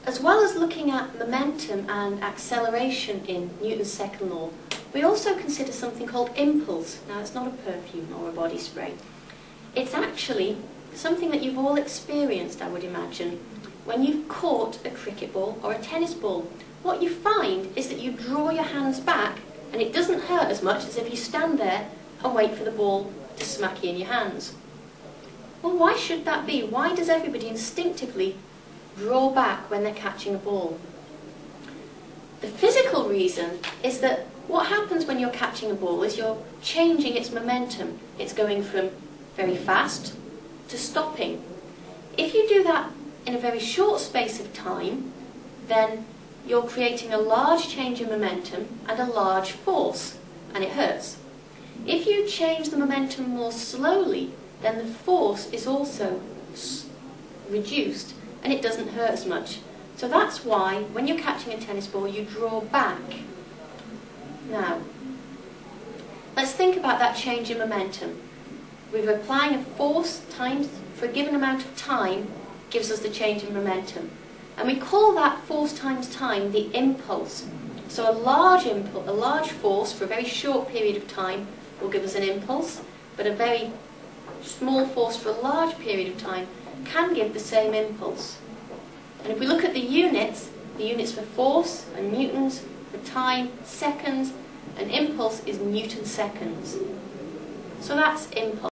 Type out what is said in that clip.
As well as looking at momentum and acceleration in Newton's second law, we also consider something called impulse. Now, it's not a perfume or a body spray. It's actually something that you've all experienced, I would imagine, when you've caught a cricket ball or a tennis ball. What you find is that you draw your hands back and it doesn't hurt as much as if you stand there and wait for the ball to smack you in your hands. Well, why should that be? Why does everybody instinctively draw back when they're catching a ball? The physical reason is that what happens when you're catching a ball is you're changing its momentum. It's going from very fast to stopping. If you do that in a very short space of time, then you're creating a large change in momentum and a large force, and it hurts. If you change the momentum more slowly, then the force is also reduced and it doesn't hurt as much. So that's why when you're catching a tennis ball you draw back. Now, let's think about that change in momentum. We're applying a force times for a given amount of time gives us the change in momentum. And we call that force times time the impulse. So a large force for a very short period of time will give us an impulse, but a very small force for a large period of time can give the same impulse. And if we look at the units for force are newtons, for time, seconds, and impulse is Newton seconds. So that's impulse.